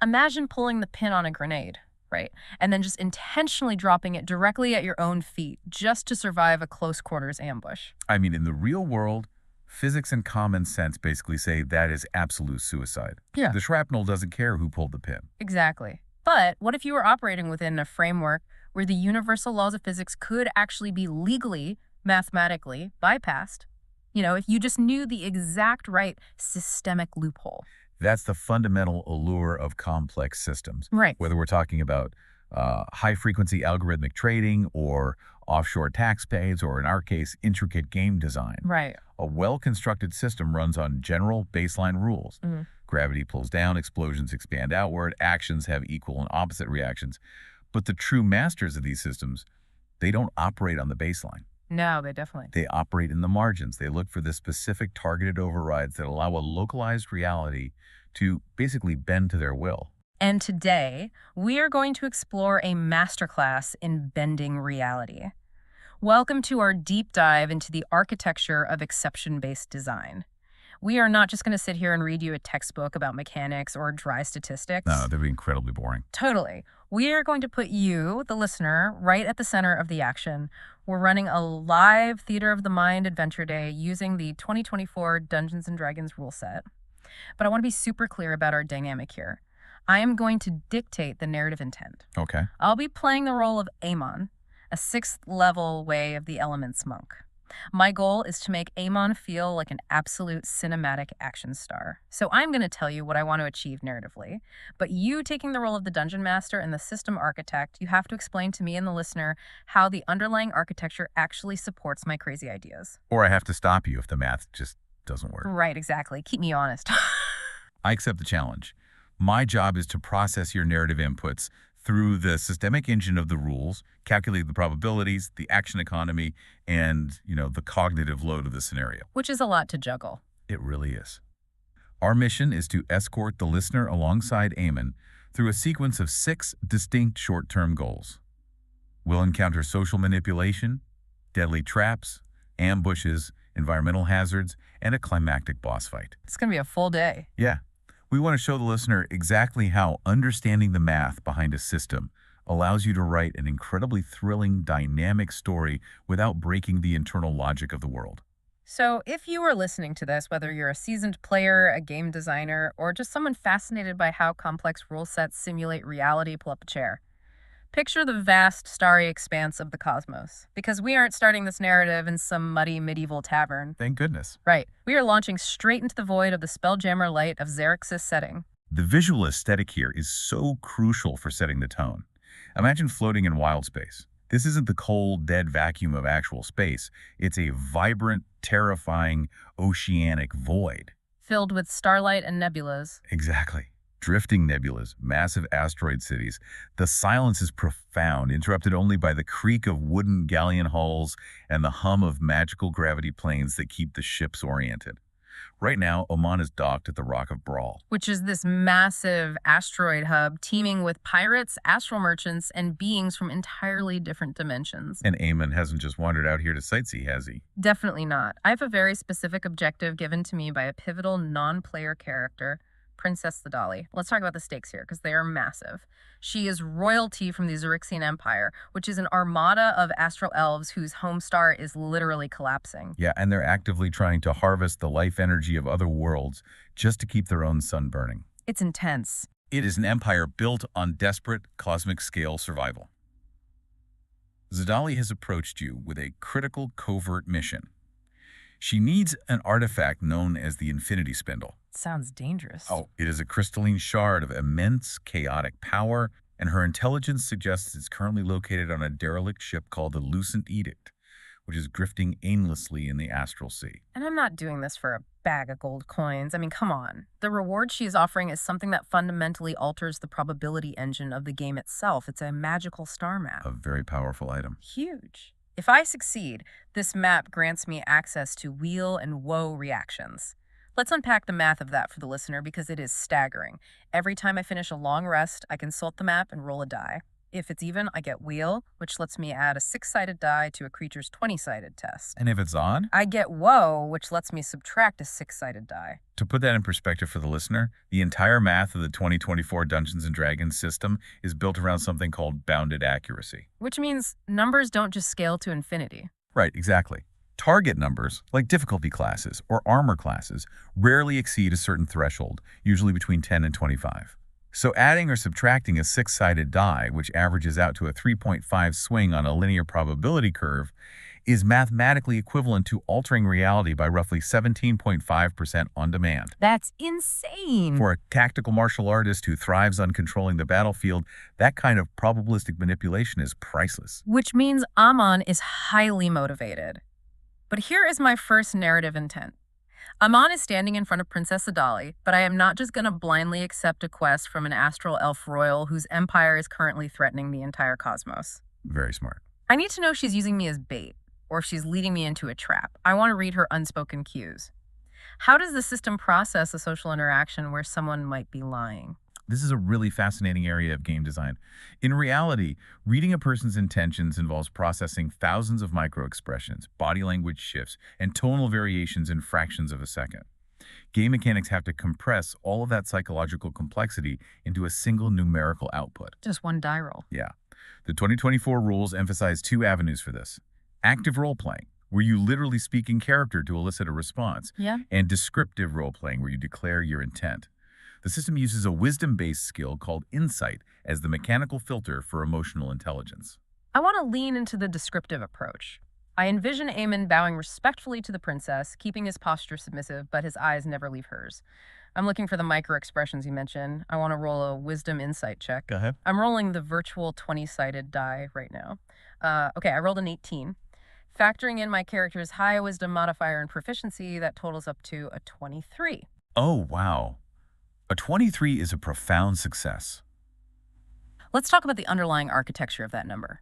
Imagine pulling the pin on a grenade, right? And then just intentionally dropping it directly at your own feet just to survive a close quarters ambush. I mean, in the real world, physics and common sense basically say that is absolute suicide. Yeah. The shrapnel doesn't care who pulled the pin. Exactly. But what if you were operating within a framework where the universal laws of physics could actually be legally, mathematically bypassed? If you just knew the exact right systemic loophole. That's the fundamental allure of complex systems. Right. Whether we're talking about high-frequency algorithmic trading or offshore tax pays, or in our case, intricate game design. Right. A well-constructed system runs on general baseline rules. Mhm. Gravity pulls down, explosions expand outward, actions have equal and opposite reactions. But the true masters of these systems, they don't operate on the baseline. No, they definitely. They operate in the margins. They look for the specific targeted overrides that allow a localized reality to basically bend to their will. And today, we are going to explore a masterclass in bending reality. Welcome to our deep dive into the architecture of exception-based design. We are not just going to sit here and read you a textbook about mechanics or dry statistics. No, they'd be incredibly boring. Totally. We are going to put you, the listener, right at the center of the action. We're running a live Theater of the Mind Adventure Day using the 2024 Dungeons and Dragons rule set. But I want to be super clear about our dynamic here. I am going to dictate the narrative intent. Okay. I'll be playing the role of Amon, a sixth-level Way of the Elements monk. My goal is to make Amon feel like an absolute cinematic action star. So I'm going to tell you what I want to achieve narratively. But you, taking the role of the dungeon master and the system architect, you have to explain to me and the listener how the underlying architecture actually supports my crazy ideas. Or I have to stop you if the math just doesn't work. Right, exactly. Keep me honest. I accept the challenge. My job is to process your narrative inputs through the systemic engine of the rules, calculate the probabilities, the action economy, and, the cognitive load of the scenario. Which is a lot to juggle. It really is. Our mission is to escort the listener alongside Amon through a sequence of 6 distinct short-term goals. We'll encounter social manipulation, deadly traps, ambushes, environmental hazards, and a climactic boss fight. It's going to be a full day. Yeah. We want to show the listener exactly how understanding the math behind a system allows you to write an incredibly thrilling, dynamic story without breaking the internal logic of the world. So if you are listening to this, whether you're a seasoned player, a game designer, or just someone fascinated by how complex rule sets simulate reality, pull up a chair. Picture the vast, starry expanse of the cosmos, because we aren't starting this narrative in some muddy medieval tavern. Thank goodness. Right. We are launching straight into the void of the Spelljammer light of Xaryxis setting. The visual aesthetic here is so crucial for setting the tone. Imagine floating in wild space. This isn't the cold, dead vacuum of actual space. It's a vibrant, terrifying, oceanic void. Filled with starlight and nebulas. Exactly. Drifting nebulas, massive asteroid cities. The silence is profound, interrupted only by the creak of wooden galleon hulls and the hum of magical gravity planes that keep the ships oriented. Right now, Amon is docked at the Rock of Brawl. Which is this massive asteroid hub teeming with pirates, astral merchants, and beings from entirely different dimensions. And Amon hasn't just wandered out here to sightsee, has he? Definitely not. I have a very specific objective given to me by a pivotal non-player character, Princess Thedali. Let's talk about the stakes here, because they are massive. She is royalty from the Xaryxian Empire, which is an armada of astral elves whose home star is literally collapsing. Yeah, and they're actively trying to harvest the life energy of other worlds just to keep their own sun burning. It's intense. It is an empire built on desperate, cosmic-scale survival. Thedali has approached you with a critical covert mission. She needs an artifact known as the Infinity Spindle. Sounds dangerous. Oh, it is a crystalline shard of immense, chaotic power, and her intelligence suggests it's currently located on a derelict ship called the Lucent Edict, which is drifting aimlessly in the astral sea. And I'm not doing this for a bag of gold coins. I mean, come on. The reward she is offering is something that fundamentally alters the probability engine of the game itself. It's a magical star map. A very powerful item. Huge. If I succeed, this map grants me access to weal and woe reactions. Let's unpack the math of that for the listener because it is staggering. Every time I finish a long rest, I consult the map and roll a die. If it's even, I get wheel, which lets me add a 6-sided die to a creature's 20-sided test. And if it's odd? I get woe, which lets me subtract a 6-sided die. To put that in perspective for the listener, the entire math of the 2024 Dungeons & Dragons system is built around something called bounded accuracy. Which means numbers don't just scale to infinity. Right, exactly. Target numbers, like difficulty classes or armor classes, rarely exceed a certain threshold, usually between 10 and 25. So adding or subtracting a 6-sided die, which averages out to a 3.5 swing on a linear probability curve, is mathematically equivalent to altering reality by roughly 17.5% on demand. That's insane! For a tactical martial artist who thrives on controlling the battlefield, that kind of probabilistic manipulation is priceless. Which means Amon is highly motivated. But here is my first narrative intent. Amon is standing in front of Princess Adali, but I am not just going to blindly accept a quest from an astral elf royal whose empire is currently threatening the entire cosmos. Very smart. I need to know if she's using me as bait, or if she's leading me into a trap. I want to read her unspoken cues. How does the system process a social interaction where someone might be lying? This is a really fascinating area of game design. In reality, reading a person's intentions involves processing thousands of micro-expressions, body language shifts, and tonal variations in fractions of a second. Game mechanics have to compress all of that psychological complexity into a single numerical output. Just one die roll. Yeah. The 2024 rules emphasize two avenues for this. Active role-playing, where you literally speak in character to elicit a response, Yeah. and descriptive role-playing, where you declare your intent. The system uses a wisdom-based skill called insight as the mechanical filter for emotional intelligence. I want to lean into the descriptive approach. I envision Amon bowing respectfully to the princess, keeping his posture submissive, but his eyes never leave hers. I'm looking for the micro-expressions you mentioned. I want to roll a wisdom insight check. Go ahead. I'm rolling the virtual 20-sided die right now. Okay, I rolled an 18. Factoring in my character's high wisdom modifier and proficiency, that totals up to a 23. Oh, wow. A 23 is a profound success. Let's talk about the underlying architecture of that number.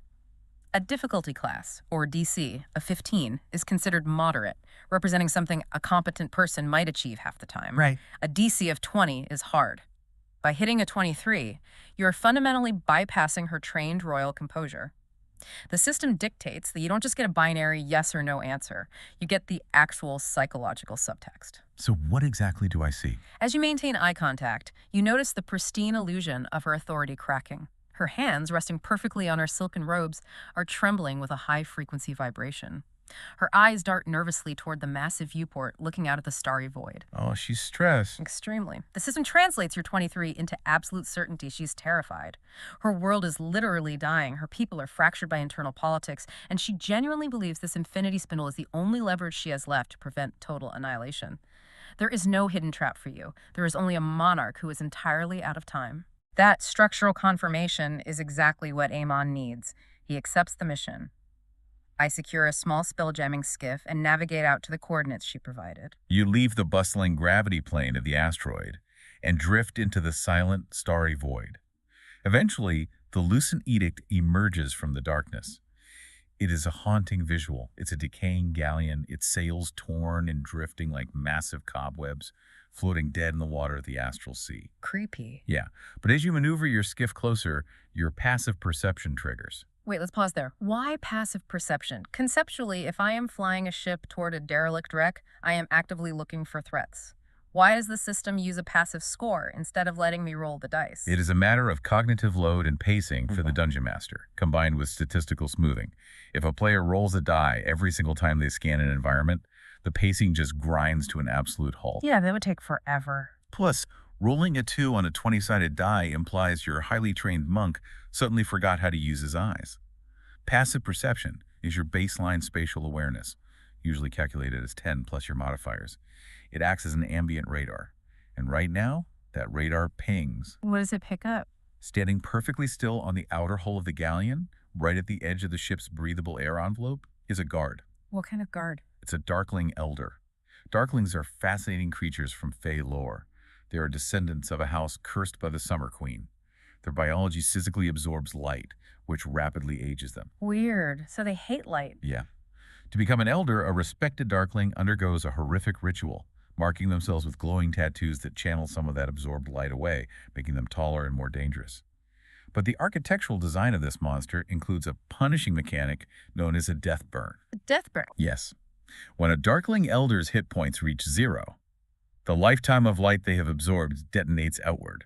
A difficulty class, or DC, of 15 is considered moderate, representing something a competent person might achieve half the time. Right. A DC of 20 is hard. By hitting a 23, you're fundamentally bypassing her trained royal composure. The system dictates that you don't just get a binary yes or no answer, you get the actual psychological subtext. So what exactly do I see? As you maintain eye contact, you notice the pristine illusion of her authority cracking. Her hands, resting perfectly on her silken robes, are trembling with a high-frequency vibration. Her eyes dart nervously toward the massive viewport, looking out at the starry void. Oh, she's stressed. Extremely. The system translates your 23 into absolute certainty she's terrified. Her world is literally dying, her people are fractured by internal politics, and she genuinely believes this infinity spindle is the only leverage she has left to prevent total annihilation. There is no hidden trap for you. There is only a monarch who is entirely out of time. That structural confirmation is exactly what Amon needs. He accepts the mission. I secure a small spell-jamming skiff and navigate out to the coordinates she provided. You leave the bustling gravity plane of the asteroid and drift into the silent, starry void. Eventually, the lucent edict emerges from the darkness. It is a haunting visual. It's a decaying galleon, its sails torn and drifting like massive cobwebs, floating dead in the water of the astral sea. Creepy. Yeah, but as you maneuver your skiff closer, your passive perception triggers. Wait, let's pause there. Why passive perception? Conceptually, if I am flying a ship toward a derelict wreck, I am actively looking for threats. Why does the system use a passive score instead of letting me roll the dice? It is a matter of cognitive load and pacing for the dungeon master, combined with statistical smoothing. If a player rolls a die every single time they scan an environment, the pacing just grinds to an absolute halt. Yeah, that would take forever. Plus, rolling a 2 on a 20-sided die implies your highly trained monk suddenly forgot how to use his eyes. Passive perception is your baseline spatial awareness, usually calculated as 10 plus your modifiers. It acts as an ambient radar, and right now, that radar pings. What does it pick up? Standing perfectly still on the outer hull of the galleon, right at the edge of the ship's breathable air envelope, is a guard. What kind of guard? It's a Darkling Elder. Darklings are fascinating creatures from Fey lore. They are descendants of a house cursed by the Summer Queen. Their biology physically absorbs light, which rapidly ages them. Weird. So they hate light. Yeah. To become an Elder, a respected Darkling undergoes a horrific ritual, marking themselves with glowing tattoos that channel some of that absorbed light away, making them taller and more dangerous. But the architectural design of this monster includes a punishing mechanic known as a death burn. Death burn. Yes. When a Darkling Elder's hit points reach 0, the lifetime of light they have absorbed detonates outward.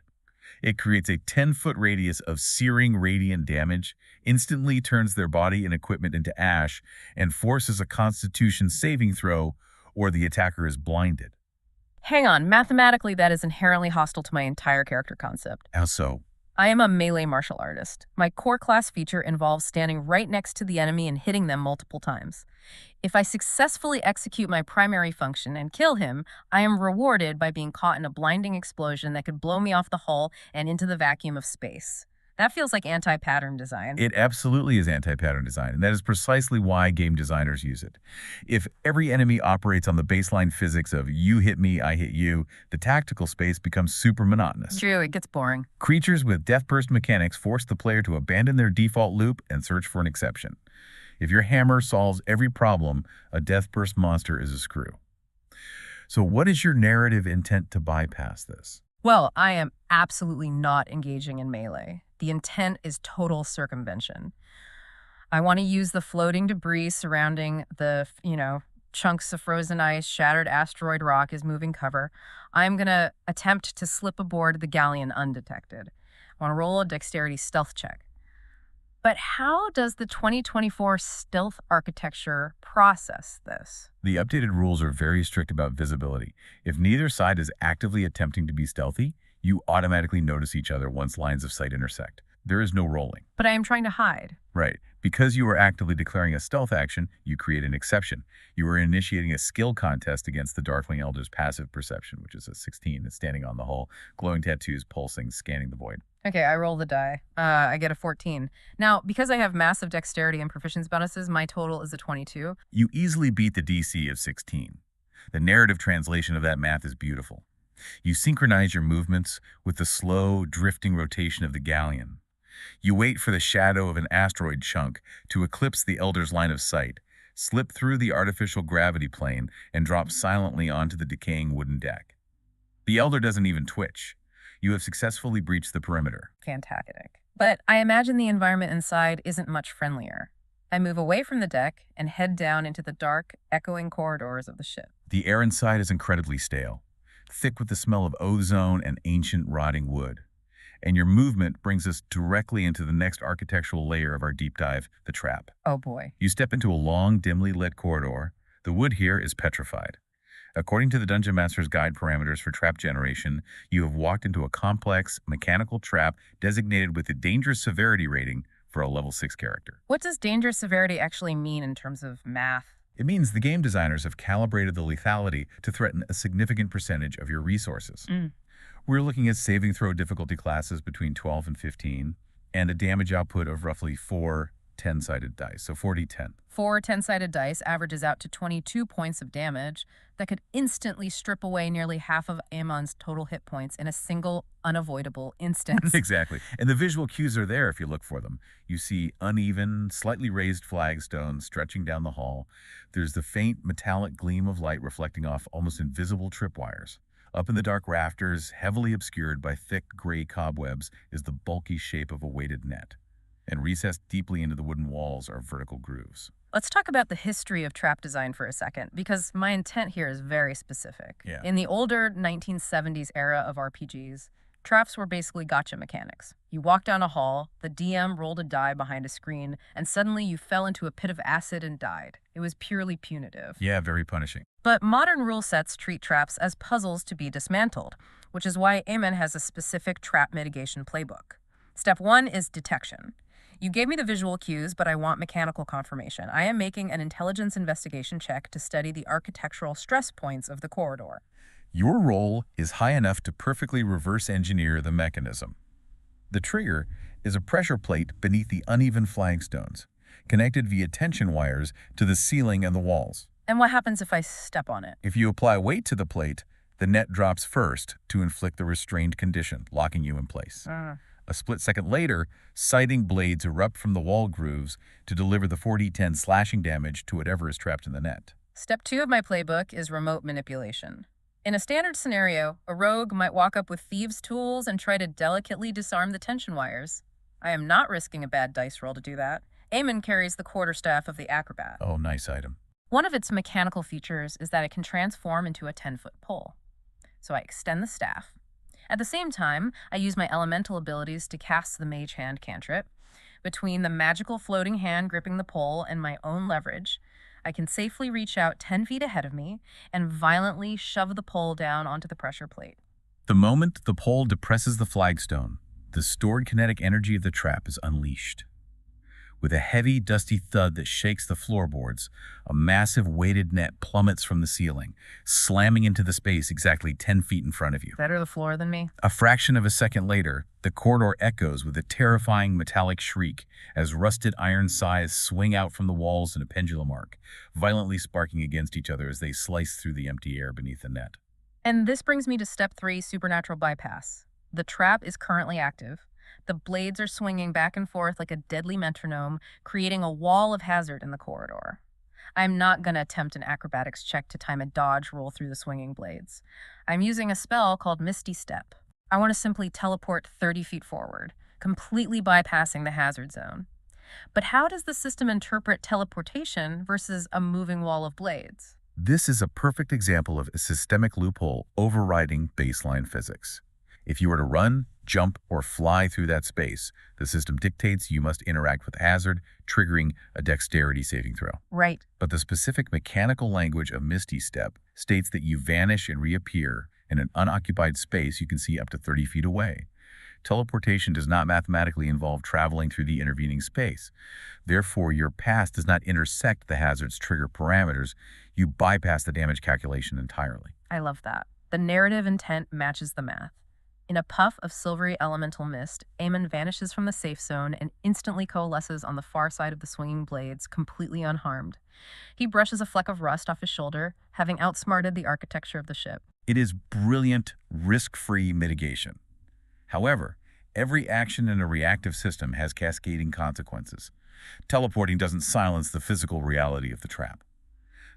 It creates a 10-foot radius of searing radiant damage, instantly turns their body and equipment into ash, and forces a Constitution saving throw, or the attacker is blinded. Hang on, mathematically that is inherently hostile to my entire character concept. How so? I am a melee martial artist. My core class feature involves standing right next to the enemy and hitting them multiple times. If I successfully execute my primary function and kill him, I am rewarded by being caught in a blinding explosion that could blow me off the hull and into the vacuum of space. That feels like anti-pattern design. It absolutely is anti-pattern design, and that is precisely why game designers use it. If every enemy operates on the baseline physics of you hit me, I hit you, the tactical space becomes super monotonous. True, it gets boring. Creatures with death burst mechanics force the player to abandon their default loop and search for an exception. If your hammer solves every problem, a death burst monster is a screw. So what is your narrative intent to bypass this? Well, I am absolutely not engaging in melee. The intent is total circumvention. I want to use the floating debris surrounding the, chunks of frozen ice, shattered asteroid rock as moving cover. I'm going to attempt to slip aboard the galleon undetected. I want to roll a dexterity stealth check. But how does the 2024 stealth architecture process this? The updated rules are very strict about visibility. If neither side is actively attempting to be stealthy, you automatically notice each other once lines of sight intersect. There is no rolling. But I am trying to hide. Right. Because you are actively declaring a stealth action, you create an exception. You are initiating a skill contest against the Darkling Elder's passive perception, which is a 16 that's standing on the hull, glowing tattoos, pulsing, scanning the void. Okay, I roll the die. I get a 14. Now, because I have massive dexterity and proficiency bonuses, my total is a 22. You easily beat the DC of 16. The narrative translation of that math is beautiful. You synchronize your movements with the slow, drifting rotation of the galleon. You wait for the shadow of an asteroid chunk to eclipse the Elder's line of sight, slip through the artificial gravity plane, and drop silently onto the decaying wooden deck. The Elder doesn't even twitch. You have successfully breached the perimeter. Fantastic. But I imagine the environment inside isn't much friendlier. I move away from the deck and head down into the dark, echoing corridors of the ship. The air inside is incredibly stale, thick with the smell of ozone and ancient rotting wood. And your movement brings us directly into the next architectural layer of our deep dive, the trap. Oh boy. You step into a long, dimly lit corridor. The wood here is petrified. According to the Dungeon Master's Guide parameters for trap generation, you have walked into a complex, mechanical trap designated with a dangerous severity rating for a level 6 character. What does dangerous severity actually mean in terms of math? It means the game designers have calibrated the lethality to threaten a significant percentage of your resources. We're looking at saving throw difficulty classes between 12 and 15, and a damage output of roughly 4 10-sided dice, so 4d10. 4 10-sided dice averages out to 22 points of damage that could instantly strip away nearly half of Amon's total hit points in a single, unavoidable instance. Exactly. And the visual cues are there if you look for them. You see uneven, slightly raised flagstones stretching down the hall. There's the faint metallic gleam of light reflecting off almost invisible tripwires. Up in the dark rafters, heavily obscured by thick gray cobwebs, is the bulky shape of a weighted net. And recessed deeply into the wooden walls are vertical grooves. Let's talk about the history of trap design for a second, because my intent here is very specific. Yeah. In the older 1970s era of RPGs, traps were basically gotcha mechanics. You walked down a hall, the DM rolled a die behind a screen, and suddenly you fell into a pit of acid and died. It was purely punitive. Yeah, very punishing. But modern rule sets treat traps as puzzles to be dismantled, which is why Amon has a specific trap mitigation playbook. Step 1 is detection. You gave me the visual cues, but I want mechanical confirmation. I am making an intelligence investigation check to study the architectural stress points of the corridor. Your roll is high enough to perfectly reverse engineer the mechanism. The trigger is a pressure plate beneath the uneven flagstones, connected via tension wires to the ceiling and the walls. And what happens if I step on it? If you apply weight to the plate, the net drops first to inflict the restrained condition, locking you in place. A split second later, sighting blades erupt from the wall grooves to deliver the 4d10 slashing damage to whatever is trapped in the net. Step 2 of my playbook is remote manipulation. In a standard scenario, a rogue might walk up with thieves' tools and try to delicately disarm the tension wires. I am not risking a bad dice roll to do that. Amon carries the quarterstaff of the acrobat. Oh, nice item. One of its mechanical features is that it can transform into a 10-foot pole. So I extend the staff. At the same time, I use my elemental abilities to cast the Mage Hand cantrip. Between the magical floating hand gripping the pole and my own leverage, I can safely reach out 10 feet ahead of me and violently shove the pole down onto the pressure plate. The moment the pole depresses the flagstone, the stored kinetic energy of the trap is unleashed. With a heavy, dusty thud that shakes the floorboards, a massive weighted net plummets from the ceiling, slamming into the space exactly 10 feet in front of you. Better the floor than me? A fraction of a second later, the corridor echoes with a terrifying metallic shriek as rusted iron scythes swing out from the walls in a pendulum arc, violently sparking against each other as they slice through the empty air beneath the net. And this brings me to step 3, supernatural bypass. The trap is currently active. The blades are swinging back and forth like a deadly metronome, creating a wall of hazard in the corridor. I'm not going to attempt an acrobatics check to time a dodge roll through the swinging blades. I'm using a spell called Misty Step. I want to simply teleport 30 feet forward, completely bypassing the hazard zone. But how does the system interpret teleportation versus a moving wall of blades? This is a perfect example of a systemic loophole overriding baseline physics. If you were to run, jump, or fly through that space, the system dictates you must interact with hazard, triggering a dexterity saving throw. Right. But the specific mechanical language of Misty Step states that you vanish and reappear in an unoccupied space you can see up to 30 feet away. Teleportation does not mathematically involve traveling through the intervening space. Therefore, your path does not intersect the hazard's trigger parameters. You bypass the damage calculation entirely. I love that. The narrative intent matches the math. In a puff of silvery elemental mist, Amon vanishes from the safe zone and instantly coalesces on the far side of the swinging blades, completely unharmed. He brushes a fleck of rust off his shoulder, having outsmarted the architecture of the ship. It is brilliant, risk-free mitigation. However, every action in a reactive system has cascading consequences. Teleporting doesn't silence the physical reality of the trap.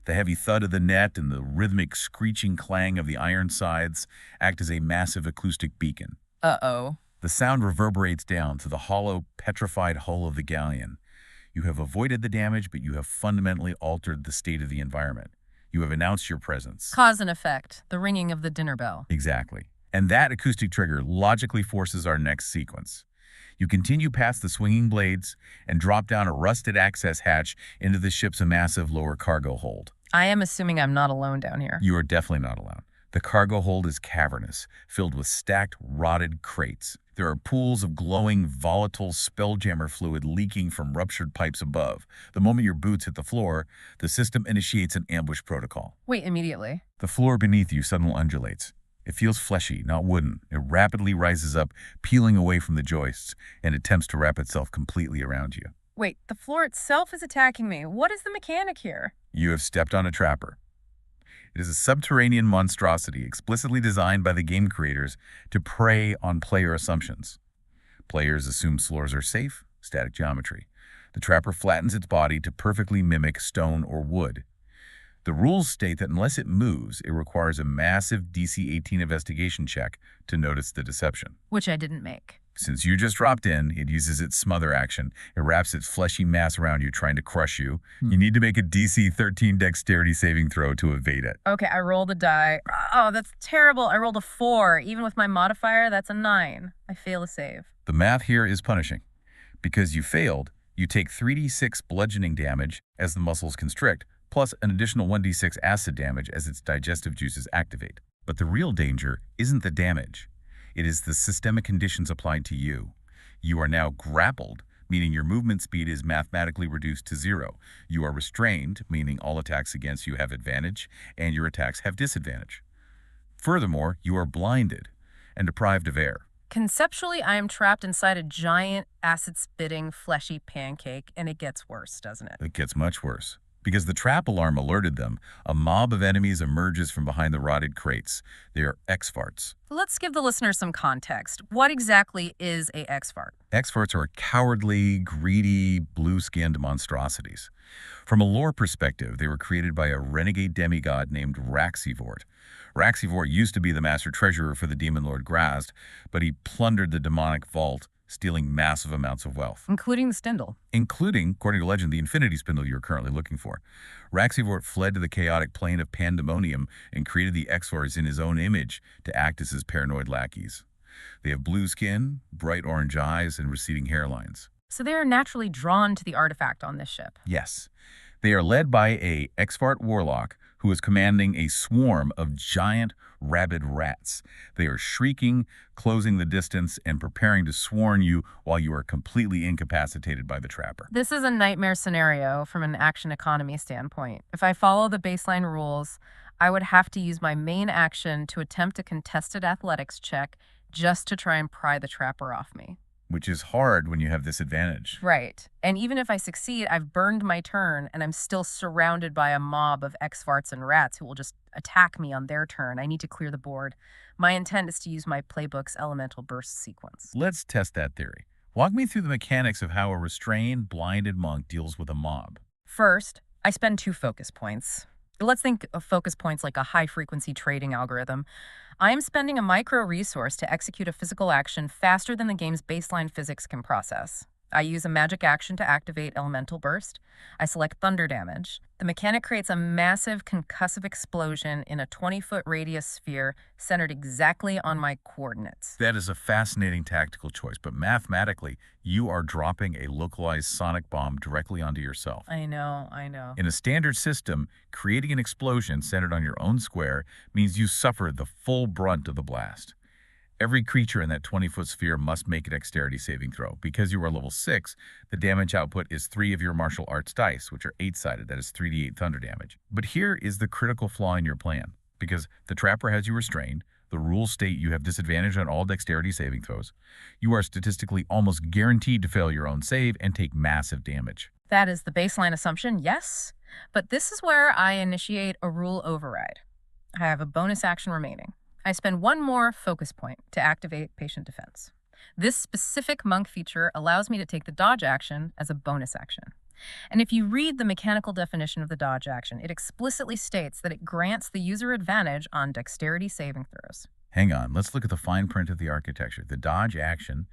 The heavy thud of the net and the rhythmic screeching clang of the iron scythes act as a massive acoustic beacon. Uh-oh. The sound reverberates down to the hollow, petrified hull of the galleon. You have avoided the damage, but you have fundamentally altered the state of the environment. You have announced your presence. Cause and effect, the ringing of the dinner bell. Exactly. And that acoustic trigger logically forces our next sequence. You continue past the swinging blades and drop down a rusted access hatch into the ship's massive lower cargo hold. I am assuming I'm not alone down here. You are definitely not alone. The cargo hold is cavernous, filled with stacked, rotted crates. There are pools of glowing, volatile spelljammer fluid leaking from ruptured pipes above. The moment your boots hit the floor, the system initiates an ambush protocol. Wait, immediately. The floor beneath you suddenly undulates. It feels fleshy, not wooden. It rapidly rises up, peeling away from the joists, and attempts to wrap itself completely around you. Wait, the floor itself is attacking me. What is the mechanic here? You have stepped on a trapper. It is a subterranean monstrosity explicitly designed by the game creators to prey on player assumptions. Players assume floors are safe, static geometry. The trapper flattens its body to perfectly mimic stone or wood. The rules state that unless it moves, it requires a massive DC-18 investigation check to notice the deception. Which I didn't make. Since you just dropped in, it uses its smother action. It wraps its fleshy mass around you, trying to crush you. You need to make a DC-13 dexterity saving throw to evade it. Okay, I rolled a die. Oh, that's terrible. I rolled a 4. Even with my modifier, that's a 9. I fail a save. The math here is punishing. Because you failed, you take 3d6 bludgeoning damage as the muscles constrict, plus an additional 1d6 acid damage as its digestive juices activate. But the real danger isn't the damage. It is the systemic conditions applied to you. You are now grappled, meaning your movement speed is mathematically reduced to 0. You are restrained, meaning all attacks against you have advantage, and your attacks have disadvantage. Furthermore, you are blinded and deprived of air. Conceptually, I am trapped inside a giant, acid-spitting, fleshy pancake, and it gets worse, doesn't it? It gets much worse. Because the trap alarm alerted them, a mob of enemies emerges from behind the rotted crates. They are X-farts. Let's give the listeners some context. What exactly is a X-fart? X-farts are cowardly, greedy, blue-skinned monstrosities. From a lore perspective, they were created by a renegade demigod named Raxivort. Raxivort used to be the master treasurer for the demon lord Grazd, but he plundered the demonic vault, stealing massive amounts of wealth, including the Stindle. including, according to legend, the infinity spindle you're currently looking for. Raxivort fled to the chaotic plane of pandemonium and created the Xors in his own image to act as his paranoid lackeys. They have blue skin, bright orange eyes, and receding hairlines. So they are naturally drawn to the artifact on this ship. Yes. They are led by a Xfart warlock who is commanding a swarm of giant, rabid rats. They are shrieking, closing the distance, and preparing to swarm you while you are completely incapacitated by the trapper. This is a nightmare scenario from an action economy standpoint. If I follow the baseline rules, I would have to use my main action to attempt a contested athletics check just to try and pry the trapper off me. Which is hard when you have this advantage. Right. And even if I succeed, I've burned my turn and I'm still surrounded by a mob of X-farts and rats who will just attack me on their turn. I need to clear the board. My intent is to use my playbook's elemental burst sequence. Let's test that theory. Walk me through the mechanics of how a restrained, blinded monk deals with a mob. First, I spend 2 focus points. Let's think of focus points like a high-frequency trading algorithm. I am spending a micro-resource to execute a physical action faster than the game's baseline physics can process. I use a magic action to activate Elemental Burst. I select Thunder Damage. The mechanic creates a massive concussive explosion in a 20-foot radius sphere centered exactly on my coordinates. That is a fascinating tactical choice, but mathematically, you are dropping a localized sonic bomb directly onto yourself. I know. In a standard system, creating an explosion centered on your own square means you suffer the full brunt of the blast. Every creature in that 20-foot sphere must make a dexterity saving throw. Because you are level 6, the damage output is 3 of your martial arts dice, which are 8-sided. That is 3d8 thunder damage. But here is the critical flaw in your plan. Because the trapper has you restrained, the rules state you have disadvantage on all dexterity saving throws. You are statistically almost guaranteed to fail your own save and take massive damage. That is the baseline assumption, yes. But this is where I initiate a rule override. I have a bonus action remaining. I spend 1 more focus point to activate Patient Defense. This specific monk feature allows me to take the dodge action as a bonus action. And if you read the mechanical definition of the dodge action, it explicitly states that it grants the user advantage on dexterity saving throws. Hang on, let's look at the fine print of the architecture. The dodge action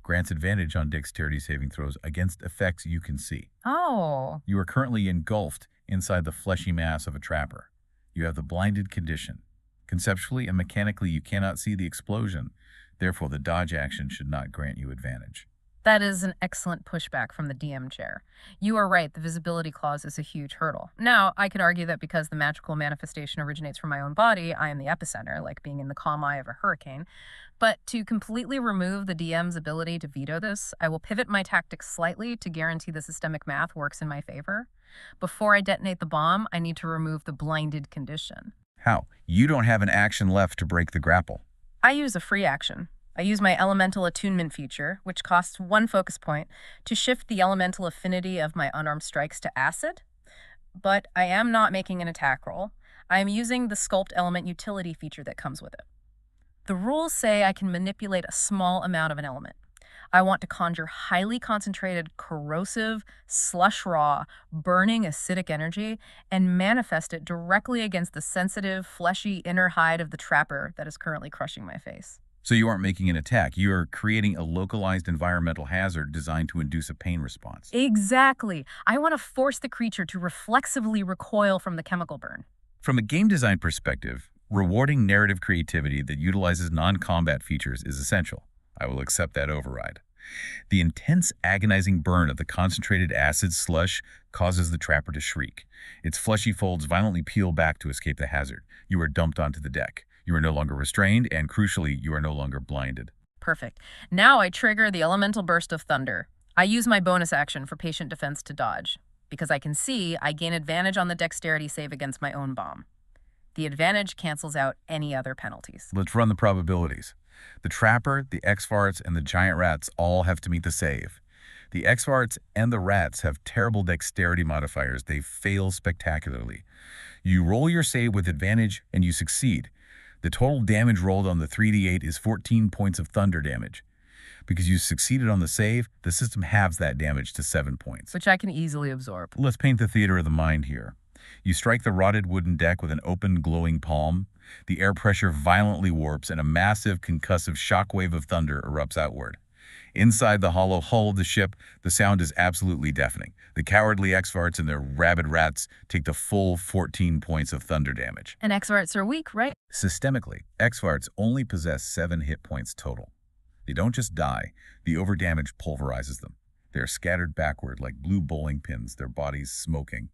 grants advantage on dexterity saving throws against effects you can see. Oh. You are currently engulfed inside the fleshy mass of a trapper. You have the blinded condition. Conceptually and mechanically, you cannot see the explosion. Therefore, the dodge action should not grant you advantage. That is an excellent pushback from the DM chair. You are right, the visibility clause is a huge hurdle. Now, I could argue that because the magical manifestation originates from my own body, I am the epicenter, like being in the calm eye of a hurricane. But to completely remove the DM's ability to veto this, I will pivot my tactics slightly to guarantee the systemic math works in my favor. Before I detonate the bomb, I need to remove the blinded condition. How? You don't have an action left to break the grapple. I use a free action. I use my elemental attunement feature, which costs 1 focus point, to shift the elemental affinity of my unarmed strikes to acid. But I am not making an attack roll. I am using the sculpt element utility feature that comes with it. The rules say I can manipulate a small amount of an element. I want to conjure highly concentrated, corrosive, slush raw, burning acidic energy and manifest it directly against the sensitive, fleshy inner hide of the trapper that is currently crushing my face. So you aren't making an attack. You are creating a localized environmental hazard designed to induce a pain response. Exactly. I want to force the creature to reflexively recoil from the chemical burn. From a game design perspective, rewarding narrative creativity that utilizes non-combat features is essential. I will accept that override. The intense, agonizing burn of the concentrated acid slush causes the trapper to shriek. Its fleshy folds violently peel back to escape the hazard. You are dumped onto the deck. You are no longer restrained, and crucially, you are no longer blinded. Perfect. Now I trigger the elemental burst of thunder. I use my bonus action for Patient Defense to dodge. Because I can see, I gain advantage on the dexterity save against my own bomb. The advantage cancels out any other penalties. Let's run the probabilities. The trapper, the X-farts, and the giant rats all have to meet the save. The X-farts and the rats have terrible dexterity modifiers. They fail spectacularly. You roll your save with advantage, and you succeed. The total damage rolled on the 3d8 is 14 points of thunder damage. Because you succeeded on the save, the system halves that damage to 7 points. Which I can easily absorb. Let's paint the theater of the mind here. You strike the rotted wooden deck with an open, glowing palm. The air pressure violently warps, and a massive, concussive shockwave of thunder erupts outward. Inside the hollow hull of the ship, the sound is absolutely deafening. The cowardly Xvarts and their rabid rats take the full 14 points of thunder damage. And Xvarts are weak, right? Systemically, Xvarts only possess 7 hit points total. They don't just die, the overdamage pulverizes them. They are scattered backward like blue bowling pins, their bodies smoking.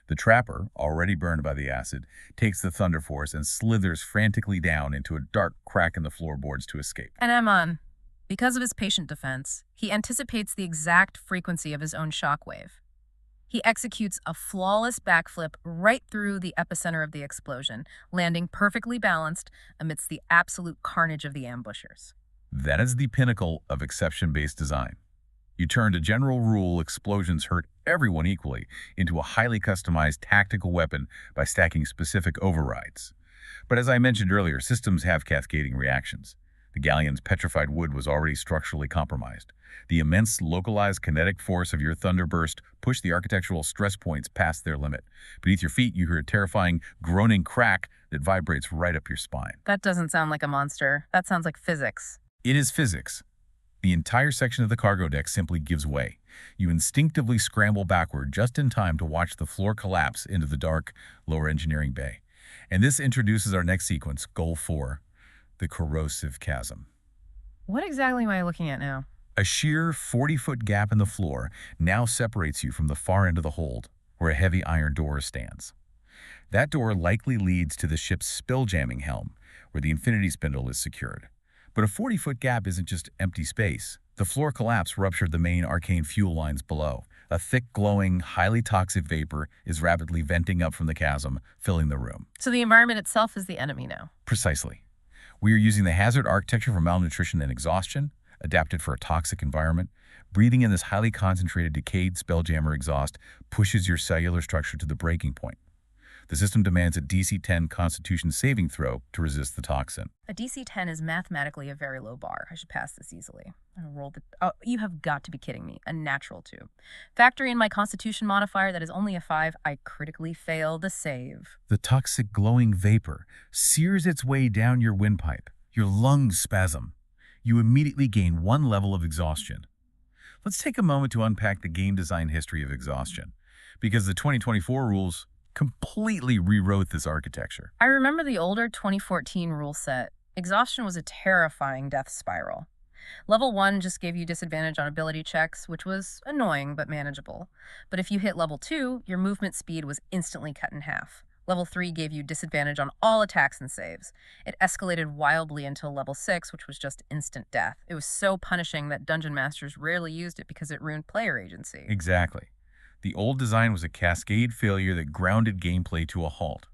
The trapper, already burned by the acid, takes the thunder force and slithers frantically down into a dark crack in the floorboards to escape. And Amon, because of his patient defense, he anticipates the exact frequency of his own shockwave. He executes a flawless backflip right through the epicenter of the explosion, landing perfectly balanced amidst the absolute carnage of the ambushers. That is the pinnacle of exception-based design. You turned a general rule explosions hurt everyone equally into a highly customized tactical weapon by stacking specific overrides. But as I mentioned earlier, systems have cascading reactions. The galleon's petrified wood was already structurally compromised. The immense localized kinetic force of your thunderburst pushed the architectural stress points past their limit. Beneath your feet, you hear a terrifying, groaning crack that vibrates right up your spine. That doesn't sound like a monster. That sounds like physics. It is physics. The entire section of the cargo deck simply gives way. You instinctively scramble backward just in time to watch the floor collapse into the dark, lower engineering bay. And this introduces our next sequence, Goal 4, the corrosive chasm. What exactly am I looking at now? A sheer 40-foot gap in the floor now separates you from the far end of the hold, where a heavy iron door stands. That door likely leads to the ship's spill-jamming helm, where the infinity spindle is secured. But a 40-foot gap isn't just empty space. The floor collapse ruptured the main arcane fuel lines below. A thick, glowing, highly toxic vapor is rapidly venting up from the chasm, filling the room. So the environment itself is the enemy now. Precisely. We are using the hazard architecture for malnutrition and exhaustion, adapted for a toxic environment. Breathing in this highly concentrated, decayed spelljammer exhaust pushes your cellular structure to the breaking point. The system demands a DC-10 Constitution saving throw to resist the toxin. A DC-10 is mathematically a very low bar. I should pass this easily. I rolled it. Oh, you have got to be kidding me. A natural 2. Factor in my Constitution modifier that is only a 5. I critically fail the save. The toxic glowing vapor sears its way down your windpipe. Your lungs spasm. You immediately gain 1 level of exhaustion. Let's take a moment to unpack the game design history of exhaustion, because the 2024 rules completely rewrote this architecture. I remember the older 2014 rule set. Exhaustion was a terrifying death spiral. Level 1 just gave you disadvantage on ability checks, which was annoying but manageable. But if you hit level 2, your movement speed was instantly cut in half. Level 3 gave you disadvantage on all attacks and saves. It escalated wildly until level 6, which was just instant death. It was so punishing that dungeon masters rarely used it because it ruined player agency. Exactly. The old design was a cascade failure that grounded gameplay to a halt.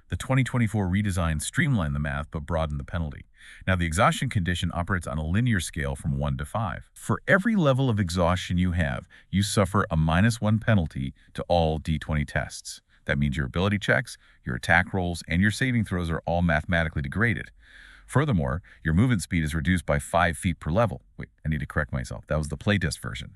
The 2024 redesign streamlined the math but broadened the penalty. Now the exhaustion condition operates on a linear scale from 1 to 5. For every level of exhaustion you have, you suffer a -1 penalty to all D20 tests. That means your ability checks, your attack rolls, and your saving throws are all mathematically degraded. Furthermore, your movement speed is reduced by 5 feet per level. Wait, I need to correct myself. That was the playtest version.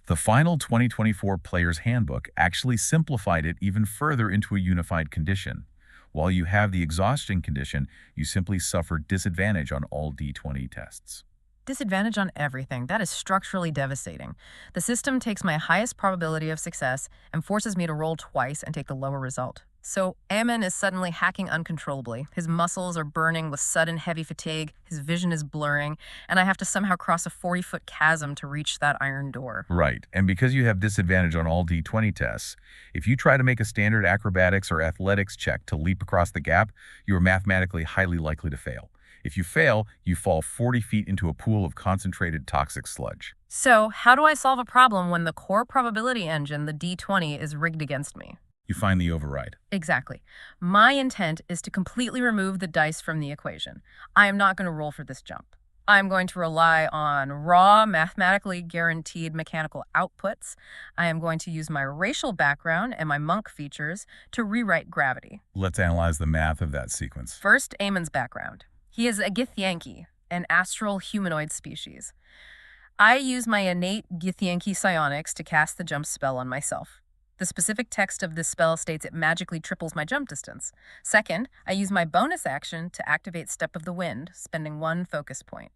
The final 2024 Player's Handbook actually simplified it even further into a unified condition. While you have the exhaustion condition, you simply suffer disadvantage on all D20 tests. Disadvantage on everything. That is structurally devastating. The system takes my highest probability of success and forces me to roll twice and take the lower result. So Amon is suddenly hacking uncontrollably. His muscles are burning with sudden heavy fatigue, his vision is blurring, and I have to somehow cross a 40-foot chasm to reach that iron door. Right, and because you have disadvantage on all D20 tests, if you try to make a standard acrobatics or athletics check to leap across the gap, you are mathematically highly likely to fail. If you fail, you fall 40 feet into a pool of concentrated toxic sludge. So how do I solve a problem when the core probability engine, the D20, is rigged against me? You find the override. Exactly. My intent is to completely remove the dice from the equation. I am not going to roll for this jump. I'm going to rely on raw, mathematically guaranteed mechanical outputs. I am going to use my racial background and my monk features to rewrite gravity. Let's analyze the math of that sequence. First, Amon's background. He is a Githyanki, an astral humanoid species. I use my innate Githyanki psionics to cast the jump spell on myself. The specific text of this spell states it magically triples my jump distance. Second, I use my bonus action to activate Step of the Wind, spending 1 focus point.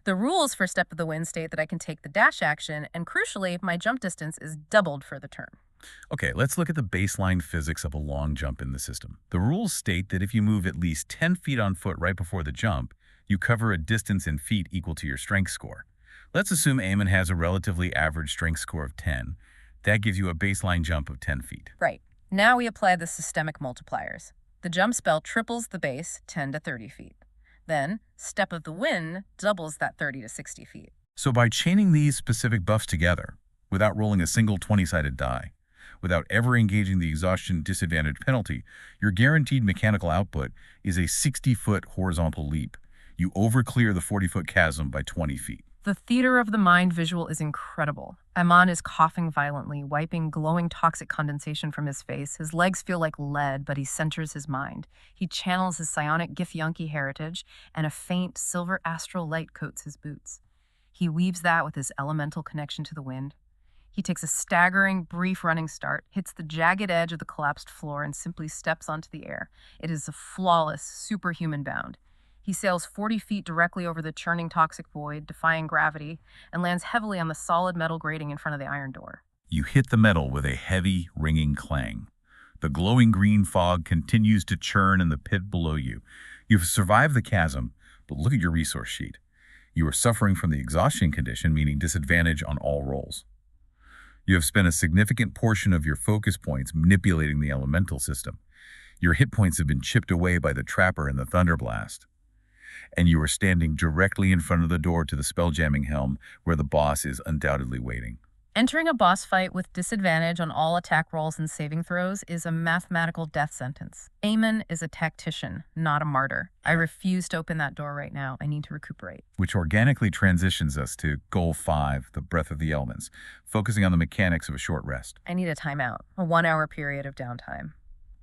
The rules for Step of the Wind state that I can take the dash action, and crucially, my jump distance is doubled for the turn. Okay, let's look at the baseline physics of a long jump in the system. The rules state that if you move at least 10 feet on foot right before the jump, you cover a distance in feet equal to your strength score. Let's assume Amon has a relatively average strength score of 10. That gives you a baseline jump of 10 feet. Right. Now we apply the systemic multipliers. The jump spell triples the base 10 to 30 feet. Then, Step of the Wind doubles that 30 to 60 feet. So by chaining these specific buffs together, without rolling a single 20-sided die, without ever engaging the exhaustion disadvantage penalty, your guaranteed mechanical output is a 60-foot horizontal leap. You overclear the 40-foot chasm by 20 feet. The theater of the mind visual is incredible. Amon is coughing violently, wiping glowing toxic condensation from his face. His legs feel like lead, but he centers his mind. He channels his psionic Githyanki heritage, and a faint silver astral light coats his boots. He weaves that with his elemental connection to the wind. He takes a staggering, brief running start, hits the jagged edge of the collapsed floor, and simply steps onto the air. It is a flawless, superhuman bound. He sails 40 feet directly over the churning toxic void, defying gravity, and lands heavily on the solid metal grating in front of the iron door. You hit the metal with a heavy, ringing clang. The glowing green fog continues to churn in the pit below you. You've survived the chasm, but look at your resource sheet. You are suffering from the exhaustion condition, meaning disadvantage on all rolls. You have spent a significant portion of your focus points manipulating the elemental system. Your hit points have been chipped away by the trapper and the thunderblast. And you are standing directly in front of the door to the spelljamming helm, where the boss is undoubtedly waiting. Entering a boss fight with disadvantage on all attack rolls and saving throws is a mathematical death sentence. Amon is a tactician, not a martyr. I refuse to open that door right now. I need to recuperate. Which organically transitions us to Goal 5, the Breath of the Elements, focusing on the mechanics of a short rest. I need a timeout, a 1-hour period of downtime.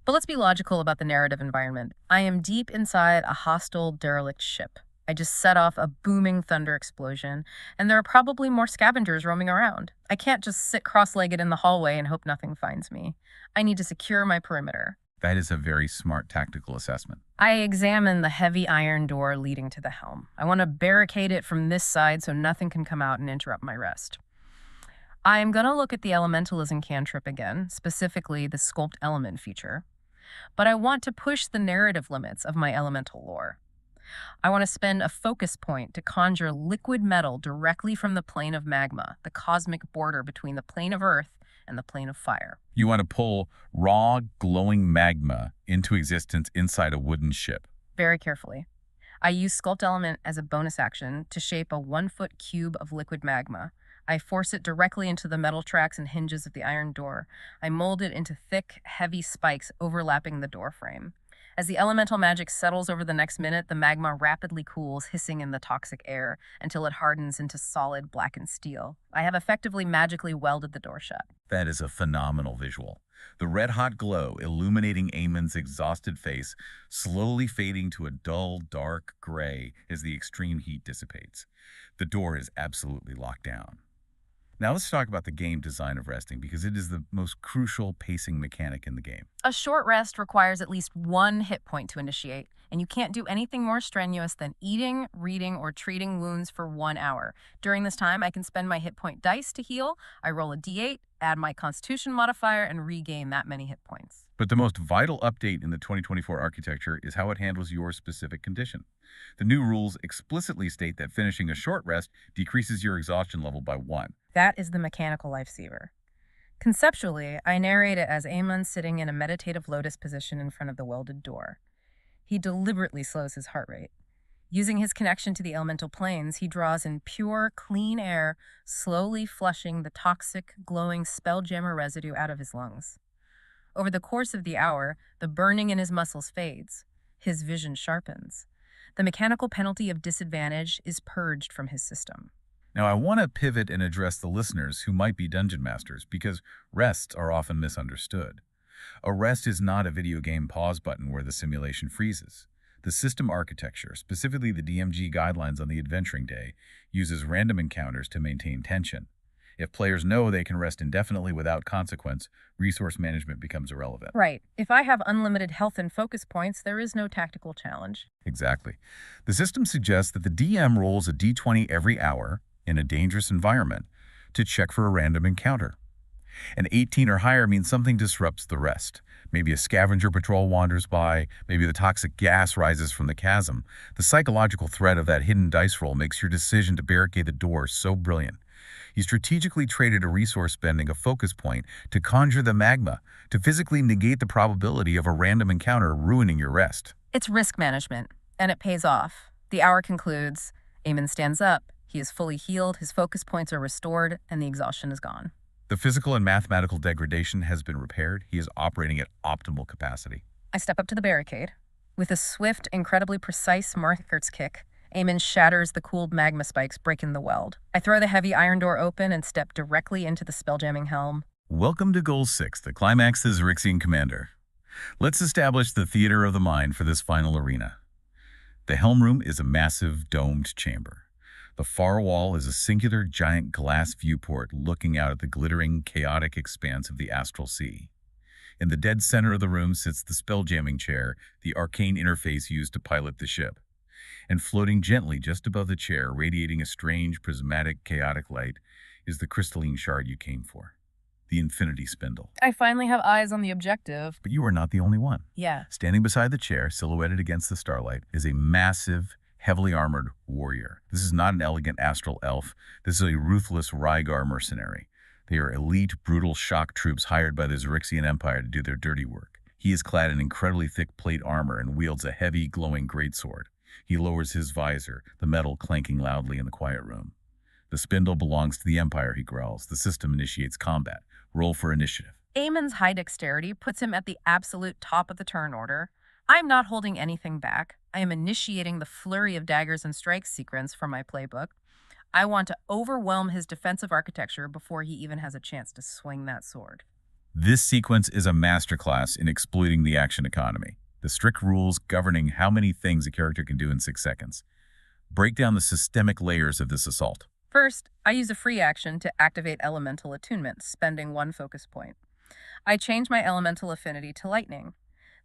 But let's be logical about the narrative environment. I am deep inside a hostile, derelict ship. I just set off a booming thunder explosion, and there are probably more scavengers roaming around. I can't just sit cross-legged in the hallway and hope nothing finds me. I need to secure my perimeter. That is a very smart tactical assessment. I examine the heavy iron door leading to the helm. I want to barricade it from this side so nothing can come out and interrupt my rest. I am going to look at the elementalism cantrip again, specifically the sculpt element feature. But I want to push the narrative limits of my elemental lore. I want to spend a focus point to conjure liquid metal directly from the plane of magma, the cosmic border between the plane of earth and the plane of fire. You want to pull raw, glowing magma into existence inside a wooden ship. Very carefully. I use Sculpt Element as a bonus action to shape a 1-foot cube of liquid magma. I force it directly into the metal tracks and hinges of the iron door. I mold it into thick, heavy spikes overlapping the door frame. As the elemental magic settles over the next minute, the magma rapidly cools, hissing in the toxic air, until it hardens into solid, blackened steel. I have effectively magically welded the door shut. That is a phenomenal visual. The red-hot glow illuminating Amon's exhausted face, slowly fading to a dull, dark gray as the extreme heat dissipates. The door is absolutely locked down. Now let's talk about the game design of resting, because it is the most crucial pacing mechanic in the game. A short rest requires at least 1 hit point to initiate, and you can't do anything more strenuous than eating, reading, or treating wounds for 1 hour. During this time, I can spend my hit point dice to heal. I roll a d8, add my constitution modifier, and regain that many hit points. But the most vital update in the 2024 architecture is how it handles your specific condition. The new rules explicitly state that finishing a short rest decreases your exhaustion level by 1. That is the mechanical lifesaver. Conceptually, I narrate it as Amon sitting in a meditative lotus position in front of the welded door. He deliberately slows his heart rate. Using his connection to the elemental planes, he draws in pure, clean air, slowly flushing the toxic, glowing spelljammer residue out of his lungs. Over the course of the hour, the burning in his muscles fades. His vision sharpens. The mechanical penalty of disadvantage is purged from his system. Now, I want to pivot and address the listeners who might be dungeon masters, because rests are often misunderstood. A rest is not a video game pause button where the simulation freezes. The system architecture, specifically the DMG guidelines on the adventuring day, uses random encounters to maintain tension. If players know they can rest indefinitely without consequence, resource management becomes irrelevant. Right. If I have unlimited health and focus points, there is no tactical challenge. Exactly. The system suggests that the DM rolls a d20 every hour in a dangerous environment to check for a random encounter. An 18 or higher means something disrupts the rest. Maybe a scavenger patrol wanders by, maybe the toxic gas rises from the chasm. The psychological threat of that hidden dice roll makes your decision to barricade the door so brilliant. You strategically traded a resource spending a focus point to conjure the magma, to physically negate the probability of a random encounter ruining your rest. It's risk management, and it pays off. The hour concludes, Amon stands up, he is fully healed, his focus points are restored, and the exhaustion is gone. The physical and mathematical degradation has been repaired. He is operating at optimal capacity. I step up to the barricade. With a swift, incredibly precise Markert's kick, Amon shatters the cooled magma spikes, breaking the weld. I throw the heavy iron door open and step directly into the spelljamming helm. Welcome to Goal 6, the climax of the Xaryxian commander. Let's establish the theater of the mind for this final arena. The helm room is a massive, domed chamber. The far wall is a singular, giant glass viewport looking out at the glittering, chaotic expanse of the astral sea. In the dead center of the room sits the spelljamming chair, the arcane interface used to pilot the ship. And floating gently just above the chair, radiating a strange, prismatic, chaotic light, is the crystalline shard you came for. The infinity spindle. I finally have eyes on the objective. But you are not the only one. Yeah. Standing beside the chair, silhouetted against the starlight, is a massive, heavily armored warrior. This is not an elegant astral elf. This is a ruthless Rygar mercenary. They are elite, brutal shock troops hired by the Xaryxian Empire to do their dirty work. He is clad in incredibly thick plate armor and wields a heavy, glowing greatsword. He lowers his visor, the metal clanking loudly in the quiet room. The spindle belongs to the Empire, he growls. The system initiates combat. Roll for initiative. Amon's high dexterity puts him at the absolute top of the turn order. I am not holding anything back. I am initiating the flurry of daggers and strikes sequence from my playbook. I want to overwhelm his defensive architecture before he even has a chance to swing that sword. This sequence is a masterclass in exploiting the action economy. The strict rules governing how many things a character can do in 6 seconds. Break down the systemic layers of this assault. First, I use a free action to activate elemental attunement, spending 1 focus point. I change my elemental affinity to lightning.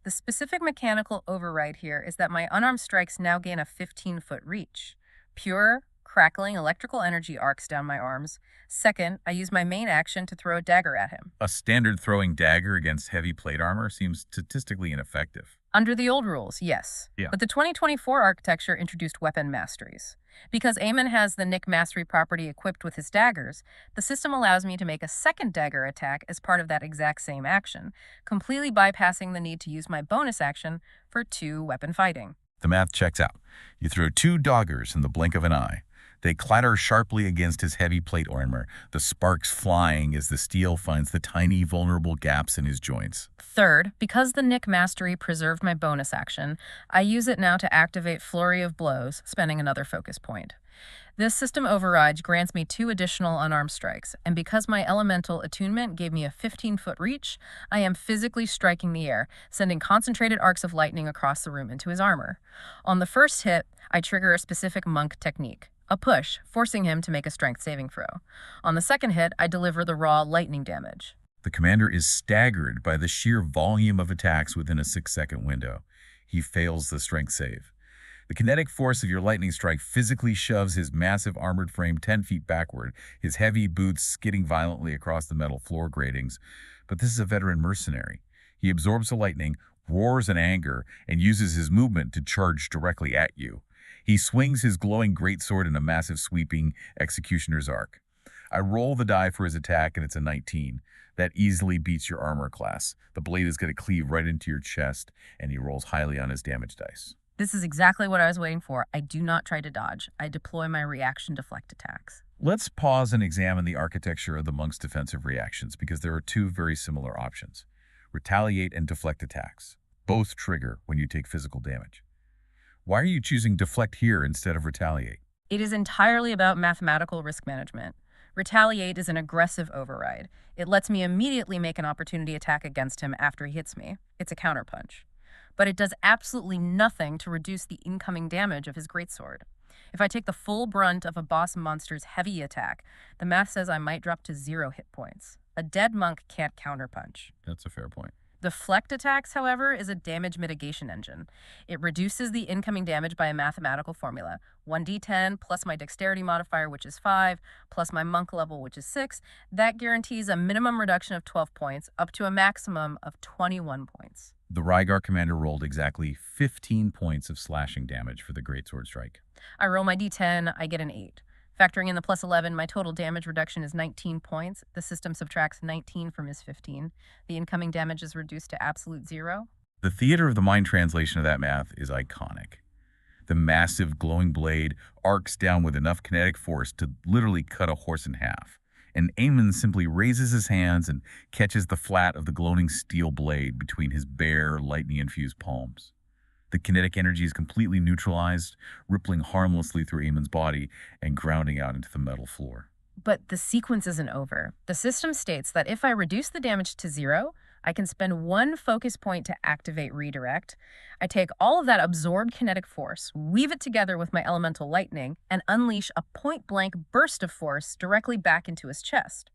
The specific mechanical override here is that my unarmed strikes now gain a 15-foot reach. Pure, crackling electrical energy arcs down my arms. Second, I use my main action to throw a dagger at him. A standard throwing dagger against heavy plate armor seems statistically ineffective. Under the old rules, yes. Yeah. But the 2024 architecture introduced weapon masteries. Because Amon has the Nick mastery property equipped with his daggers, the system allows me to make a second dagger attack as part of that exact same action, completely bypassing the need to use my bonus action for 2 weapon fighting. The math checks out. You throw 2 daggers in the blink of an eye. They clatter sharply against his heavy plate armor, the sparks flying as the steel finds the tiny, vulnerable gaps in his joints. Third, because the Nick mastery preserved my bonus action, I use it now to activate Flurry of Blows, spending another focus point. This system override grants me 2 additional unarmed strikes, and because my elemental attunement gave me a 15-foot reach, I am physically striking the air, sending concentrated arcs of lightning across the room into his armor. On the first hit, I trigger a specific monk technique. A push, forcing him to make a strength saving throw. On the second hit, I deliver the raw lightning damage. The commander is staggered by the sheer volume of attacks within a 6-second window. He fails the strength save. The kinetic force of your lightning strike physically shoves his massive armored frame 10 feet backward, his heavy boots skidding violently across the metal floor gratings. But this is a veteran mercenary. He absorbs the lightning, roars in anger, and uses his movement to charge directly at you. He swings his glowing greatsword in a massive sweeping executioner's arc. I roll the die for his attack and it's a 19. That easily beats your armor class. The blade is going to cleave right into your chest and he rolls highly on his damage dice. This is exactly what I was waiting for. I do not try to dodge. I deploy my reaction deflect attacks. Let's pause and examine the architecture of the monk's defensive reactions because there are 2 very similar options. Retaliate and deflect attacks. Both trigger when you take physical damage. Why are you choosing deflect here instead of retaliate? It is entirely about mathematical risk management. Retaliate is an aggressive override. It lets me immediately make an opportunity attack against him after he hits me. It's a counterpunch. But it does absolutely nothing to reduce the incoming damage of his greatsword. If I take the full brunt of a boss monster's heavy attack, the math says I might drop to 0 hit points. A dead monk can't counterpunch. That's a fair point. Deflect attacks, however, is a damage mitigation engine. It reduces the incoming damage by a mathematical formula. 1d10 plus my dexterity modifier, which is 5, plus my monk level, which is 6. That guarantees a minimum reduction of 12 points, up to a maximum of 21 points. The Rygar commander rolled exactly 15 points of slashing damage for the Greatsword Strike. I roll my d10, I get an 8. Factoring in the plus 11, my total damage reduction is 19 points. The system subtracts 19 from his 15. The incoming damage is reduced to absolute 0. The theater of the mind translation of that math is iconic. The massive glowing blade arcs down with enough kinetic force to literally cut a horse in half. And Amon simply raises his hands and catches the flat of the glowing steel blade between his bare, lightning-infused palms. The kinetic energy is completely neutralized, rippling harmlessly through Amon's body and grounding out into the metal floor. But the sequence isn't over. The system states that if I reduce the damage to 0, I can spend 1 focus point to activate redirect. I take all of that absorbed kinetic force, weave it together with my elemental lightning, and unleash a point-blank burst of force directly back into his chest.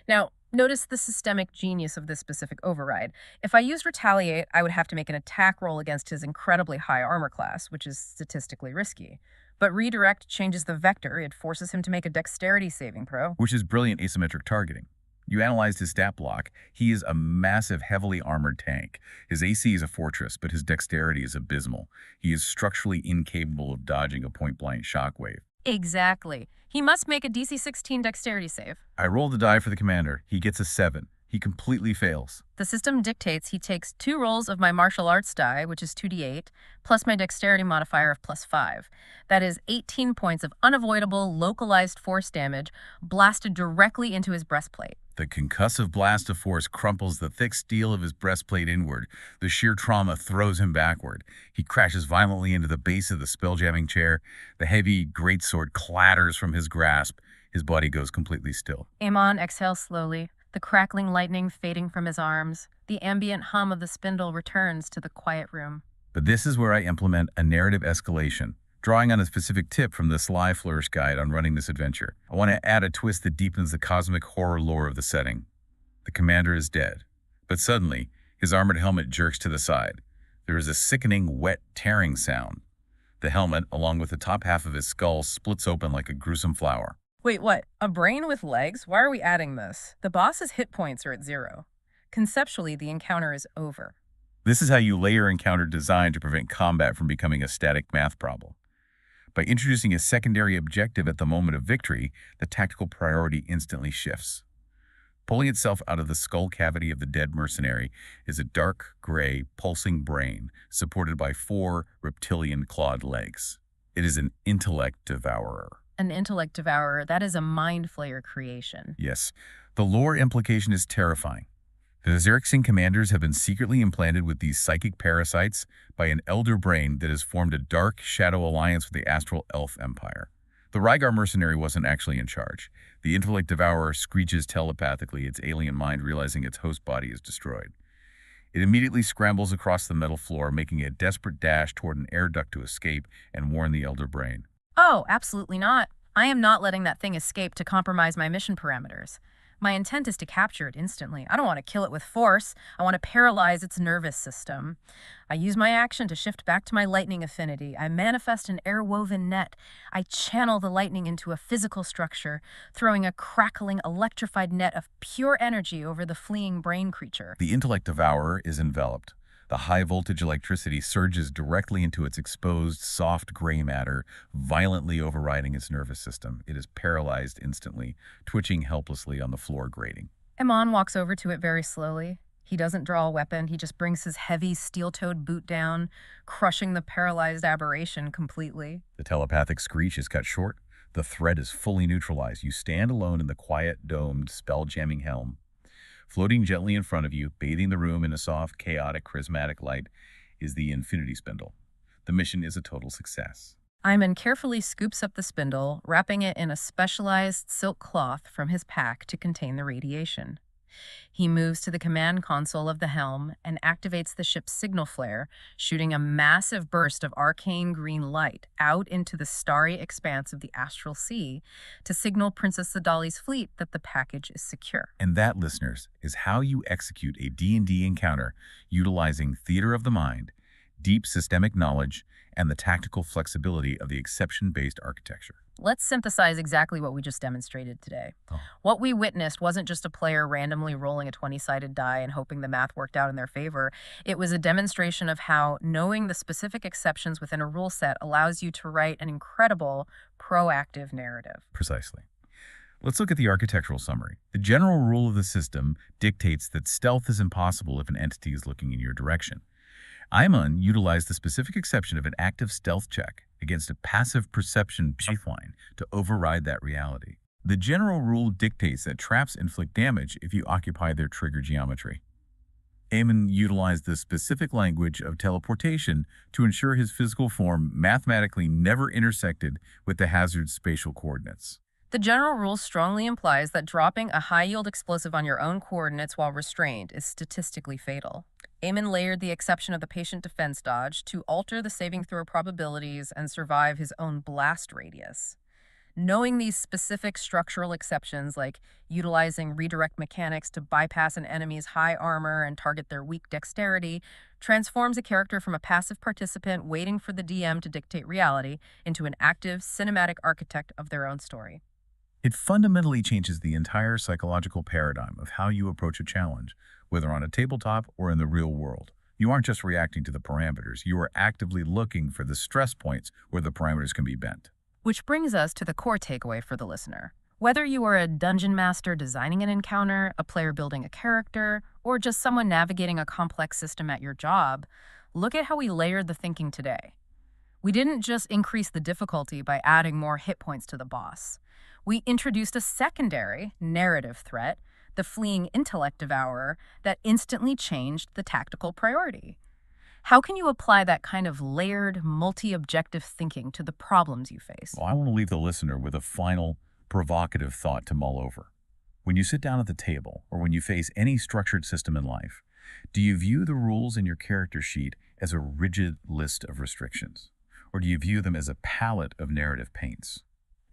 Now, notice the systemic genius of this specific override. If I used Retaliate, I would have to make an attack roll against his incredibly high armor class, which is statistically risky. But Redirect changes the vector. It forces him to make a dexterity saving throw. Which is brilliant asymmetric targeting. You analyzed his stat block. He is a massive, heavily armored tank. His AC is a fortress, but his dexterity is abysmal. He is structurally incapable of dodging a point-blank shockwave. Exactly. He must make a DC 16 dexterity save. I roll the die for the commander. He gets a 7. He completely fails. The system dictates he takes 2 rolls of my martial arts die, which is 2d8, plus my dexterity modifier of plus 5. That is 18 points of unavoidable, localized force damage blasted directly into his breastplate. The concussive blast of force crumples the thick steel of his breastplate inward. The sheer trauma throws him backward. He crashes violently into the base of the spelljamming chair. The heavy greatsword clatters from his grasp. His body goes completely still. Amon exhales slowly, the crackling lightning fading from his arms. The ambient hum of the spindle returns to the quiet room. But this is where I implement a narrative escalation. Drawing on a specific tip from the Sly Flourish guide on running this adventure, I want to add a twist that deepens the cosmic horror lore of the setting. The commander is dead, but suddenly, his armored helmet jerks to the side. There is a sickening, wet, tearing sound. The helmet, along with the top half of his skull, splits open like a gruesome flower. Wait, what? A brain with legs? Why are we adding this? The boss's hit points are at 0. Conceptually, the encounter is over. This is how you layer encounter design to prevent combat from becoming a static math problem. By introducing a secondary objective at the moment of victory, the tactical priority instantly shifts. Pulling itself out of the skull cavity of the dead mercenary is a dark, gray, pulsing brain supported by 4 reptilian clawed legs. It is an intellect devourer. An intellect devourer, that is a mind flayer creation. Yes, the lore implication is terrifying. The Xaryxis commanders have been secretly implanted with these psychic parasites by an elder brain that has formed a dark shadow alliance with the Astral Elf Empire. The Rygar mercenary wasn't actually in charge. The intellect devourer screeches telepathically, its alien mind realizing its host body is destroyed. It immediately scrambles across the metal floor, making a desperate dash toward an air duct to escape and warn the elder brain. Oh, absolutely not. I am not letting that thing escape to compromise my mission parameters. My intent is to capture it instantly. I don't want to kill it with force. I want to paralyze its nervous system. I use my action to shift back to my lightning affinity. I manifest an air-woven net. I channel the lightning into a physical structure, throwing a crackling, electrified net of pure energy over the fleeing brain creature. The intellect devourer is enveloped. The high-voltage electricity surges directly into its exposed, soft gray matter, violently overriding its nervous system. It is paralyzed instantly, twitching helplessly on the floor grating. Amon walks over to it very slowly. He doesn't draw a weapon. He just brings his heavy, steel-toed boot down, crushing the paralyzed aberration completely. The telepathic screech is cut short. The threat is fully neutralized. You stand alone in the quiet, domed, spell-jamming helm. Floating gently in front of you, bathing the room in a soft, chaotic, charismatic light, is the infinity spindle. The mission is a total success. Amon carefully scoops up the spindle, wrapping it in a specialized silk cloth from his pack to contain the radiation. He moves to the command console of the helm and activates the ship's signal flare, shooting a massive burst of arcane green light out into the starry expanse of the astral sea to signal Princess Sadali's fleet that the package is secure. And that, listeners, is how you execute a D&D encounter utilizing theater of the mind, deep systemic knowledge, and the tactical flexibility of the exception-based architecture. Let's synthesize exactly what we just demonstrated today. Oh. What we witnessed wasn't just a player randomly rolling a 20-sided die and hoping the math worked out in their favor. It was a demonstration of how knowing the specific exceptions within a rule set allows you to write an incredible, proactive narrative. Precisely. Let's look at the architectural summary. The general rule of the system dictates that stealth is impossible if an entity is looking in your direction. Amon utilized the specific exception of an active stealth check against a passive perception pipeline to override that reality. The general rule dictates that traps inflict damage if you occupy their trigger geometry. Amon utilized the specific language of teleportation to ensure his physical form mathematically never intersected with the hazard's spatial coordinates. The general rule strongly implies that dropping a high-yield explosive on your own coordinates while restrained is statistically fatal. Amon layered the exception of the patient defense dodge to alter the saving throw probabilities and survive his own blast radius. Knowing these specific structural exceptions, like utilizing redirect mechanics to bypass an enemy's high armor and target their weak dexterity, transforms a character from a passive participant waiting for the DM to dictate reality into an active, cinematic architect of their own story. It fundamentally changes the entire psychological paradigm of how you approach a challenge, whether on a tabletop or in the real world. You aren't just reacting to the parameters, you are actively looking for the stress points where the parameters can be bent. Which brings us to the core takeaway for the listener. Whether you are a dungeon master designing an encounter, a player building a character, or just someone navigating a complex system at your job, look at how we layered the thinking today. We didn't just increase the difficulty by adding more hit points to the boss. We introduced a secondary narrative threat, the fleeing intellect devourer, that instantly changed the tactical priority. How can you apply that kind of layered, multi-objective thinking to the problems you face? Well, I want to leave the listener with a final, provocative thought to mull over. When you sit down at the table, or when you face any structured system in life, do you view the rules in your character sheet as a rigid list of restrictions? Or do you view them as a palette of narrative paints?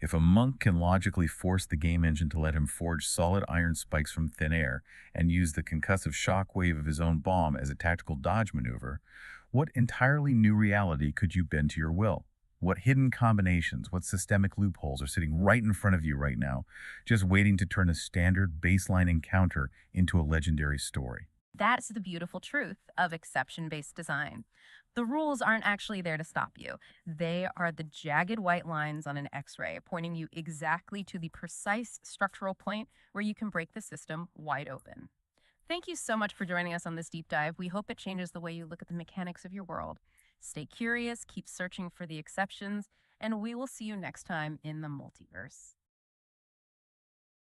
If a monk can logically force the game engine to let him forge solid iron spikes from thin air and use the concussive shock wave of his own bomb as a tactical dodge maneuver, what entirely new reality could you bend to your will? What hidden combinations, what systemic loopholes are sitting right in front of you right now, just waiting to turn a standard baseline encounter into a legendary story? That's the beautiful truth of exception-based design. The rules aren't actually there to stop you. They are the jagged white lines on an X-ray, pointing you exactly to the precise structural point where you can break the system wide open. Thank you so much for joining us on this deep dive. We hope it changes the way you look at the mechanics of your world. Stay curious, keep searching for the exceptions, and we will see you next time in the multiverse.